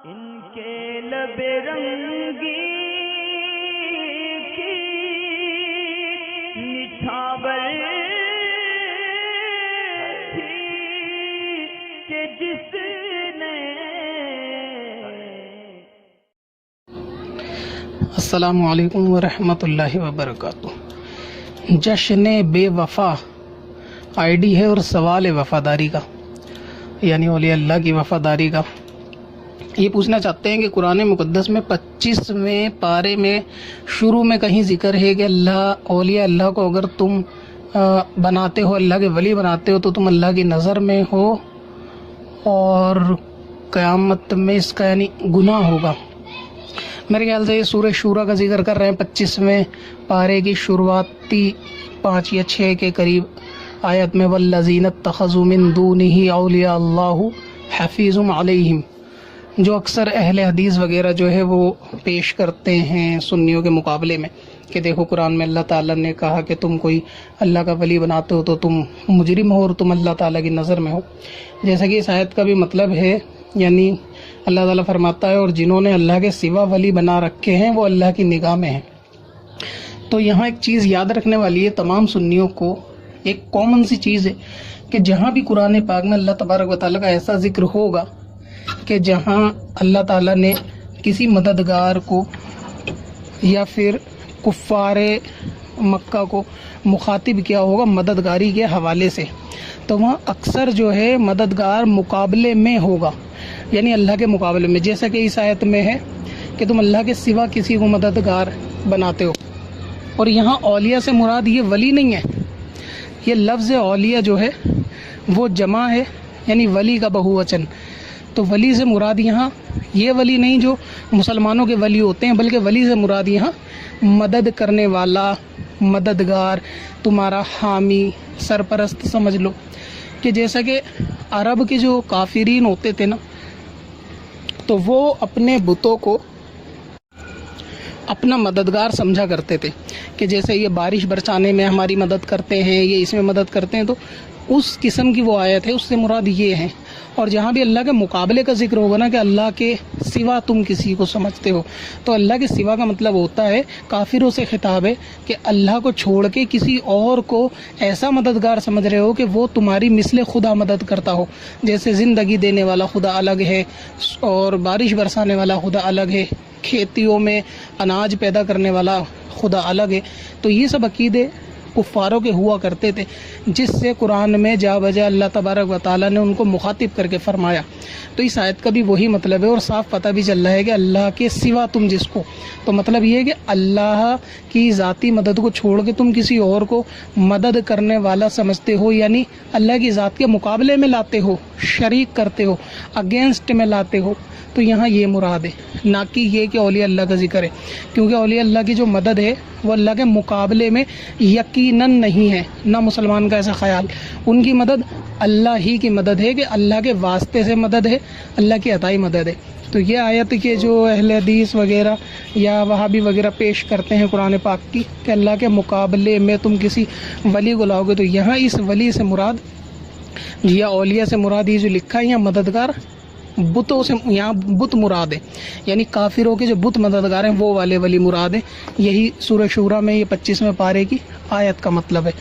ان کے لب رنگی کی نچھاور تھی کہ جس نے السلام علیکم ورحمۃ اللہ وبرکاتہ۔ جشن بے وفا آئی ڈی ہے اور سوال ہے وفاداری کا، یعنی اولیاء اللہ کی وفاداری کا۔ یہ پوچھنا چاہتے ہیں کہ قرآن مقدس میں 25ویں پارے میں شروع میں کہیں ذکر ہے کہ اولیاء اللہ کو اگر تم بناتے ہو، اللہ کے ولی بناتے ہو، تو تم اللہ کی نظر میں ہو اور قیامت میں اس کا یعنی گناہ ہوگا۔ میرے خیال سے یہ سورہ شورا کا ذکر کر رہے ہیں، 25ویں پارے کی شروعاتی 5 یا 6 کے قریب آیت میں والذین اتخذوا من دونہ اولیاء اللہ حفیظ علیہم، جو اکثر اہل حدیث وغیرہ جو ہے وہ پیش کرتے ہیں سنیوں کے مقابلے میں کہ دیکھو قرآن میں اللہ تعالیٰ نے کہا کہ تم کوئی اللہ کا ولی بناتے ہو تو تم مجرم ہو اور تم اللہ تعالیٰ کی نظر میں ہو۔ جیسا کہ اس آیت کا بھی مطلب ہے، یعنی اللہ تعالیٰ فرماتا ہے اور جنہوں نے اللہ کے سوا ولی بنا رکھے ہیں وہ اللہ کی نگاہ میں ہیں۔ تو یہاں ایک چیز یاد رکھنے والی ہے تمام سنیوں کو، ایک کامن سی چیز ہے کہ جہاں بھی قرآن پاک میں اللہ تبارک و تعالیٰ کا ایسا ذکر ہوگا کہ جہاں اللہ تعالیٰ نے کسی مددگار کو یا پھر کفار مکہ کو مخاطب کیا ہوگا مددگاری کے حوالے سے، تو وہاں اکثر جو ہے مددگار مقابلے میں ہوگا، یعنی اللہ کے مقابلے میں، جیسا کہ اس آیت میں ہے کہ تم اللہ کے سوا کسی کو مددگار بناتے ہو۔ اور یہاں اولیاء سے مراد یہ ولی نہیں ہے، یہ لفظ اولیاء جو ہے وہ جمع ہے، یعنی ولی کا بہووچن۔ تو ولی سے مراد یہاں یہ ولی نہیں جو مسلمانوں کے ولی ہوتے ہیں، بلکہ ولی سے مراد یہاں مدد کرنے والا، مددگار، تمہارا حامی، سرپرست سمجھ لو۔ کہ جیسا کہ عرب کے جو کافرین ہوتے تھے نا، تو وہ اپنے بتوں کو اپنا مددگار سمجھا کرتے تھے کہ جیسے یہ بارش برسانے میں ہماری مدد کرتے ہیں، یہ اس میں مدد کرتے ہیں، تو اس قسم کی وہ آیت ہے، اس سے مراد یہ ہے۔ اور جہاں بھی اللہ کے مقابلے کا ذکر ہوگا نا کہ اللہ کے سوا تم کسی کو سمجھتے ہو، تو اللہ کے سوا کا مطلب ہوتا ہے، کافروں سے خطاب ہے کہ اللہ کو چھوڑ کے کسی اور کو ایسا مددگار سمجھ رہے ہو کہ وہ تمہاری مثل خدا مدد کرتا ہو۔ جیسے زندگی دینے والا خدا الگ ہے اور بارش برسانے والا خدا الگ ہے، کھیتیوں میں اناج پیدا کرنے والا خدا الگ ہے۔ تو یہ سب عقیدے کفاروں کے ہوا کرتے تھے، جس سے قرآن میں جا بجا اللہ تبارک و تعالیٰ نے ان کو مخاطب کر کے فرمایا۔ تو اس آیت کا بھی وہی مطلب ہے، اور صاف پتہ بھی چل رہا ہے کہ اللہ کے سوا تم جس کو، تو مطلب یہ ہے کہ اللہ کی ذاتی مدد کو چھوڑ کے تم کسی اور کو مدد کرنے والا سمجھتے ہو، یعنی اللہ کی ذات کے مقابلے میں لاتے ہو، شریک کرتے ہو، اگینسٹ میں لاتے ہو، تو یہاں یہ مراد ہے، نہ کہ یہ کہ اولیاء اللہ کا ذکر ہے، کیونکہ اولیاء اللہ کی جو مدد ہے وہ اللہ کے مقابلے میں یقیناً نہیں ہے، نہ مسلمان کا ایسا خیال۔ ان کی مدد اللہ ہی کی مدد ہے، کہ اللہ کے واسطے سے مدد ہے، اللہ کی عطائی مدد ہے۔ تو یہ آیت کے جو اہل حدیث وغیرہ یا وہابی وغیرہ پیش کرتے ہیں قرآن پاک کی کہ اللہ کے مقابلے میں تم کسی ولی کو لاؤ گے، تو یہاں اس ولی سے مراد یا اولیاء سے مراد یہ جو لکھا ہے یہاں مددگار بتوں سے، یہاں بت مراد ہے، یعنی کافروں کے جو بت مددگار ہیں وہ والے ولی مراد ہیں۔ یہی سورہ شورا میں یہ 25ویں پارے کی آیت کا مطلب ہے۔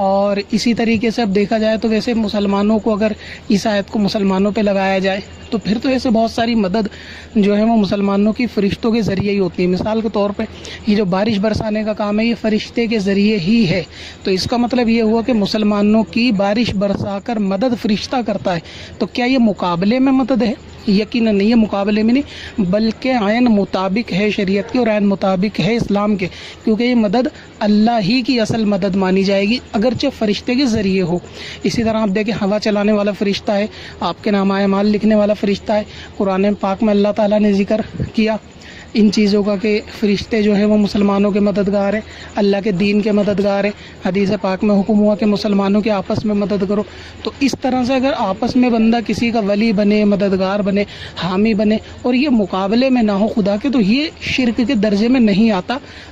اور اسی طریقے سے اب دیکھا جائے تو ویسے مسلمانوں کو اگر اس آیت کو مسلمانوں پہ لگایا جائے تو پھر تو ایسے بہت ساری مدد جو ہے وہ مسلمانوں کی فرشتوں کے ذریعے ہی ہوتی ہے۔ مثال کے طور پہ یہ جو بارش برسانے کا کام ہے یہ فرشتے کے ذریعے ہی ہے، تو اس کا مطلب یہ ہوا کہ مسلمانوں کی بارش برسا کر مدد فرشتہ کرتا ہے۔ تو کیا یہ مقابلے میں مدد ہے؟ یقیناً نہیں، یہ مقابلے میں نہیں، بلکہ عین مطابق ہے شریعت کے اور عین مطابق ہے اسلام کے، کیونکہ یہ مدد اللہ ہی کی اصل مدد مانی جائے گی، اگرچہ فرشتے کے ذریعے ہو۔ اسی طرح آپ دیکھیں ہوا چلانے والا فرشتہ ہے، آپ کے نامہ اعمال لکھنے والا فرشتہ ہے۔ قرآن پاک میں اللہ تعالیٰ نے ذکر کیا ان چیزوں کا کہ فرشتے جو ہیں وہ مسلمانوں کے مددگار ہیں، اللہ کے دین کے مددگار ہیں۔ حدیث پاک میں حکم ہوا کہ مسلمانوں کے آپس میں مدد کرو۔ تو اس طرح سے اگر آپس میں بندہ کسی کا ولی بنے، مددگار بنے، حامی بنے، اور یہ مقابلے میں نہ ہو خدا کے، تو یہ شرک کے درجے میں نہیں آتا،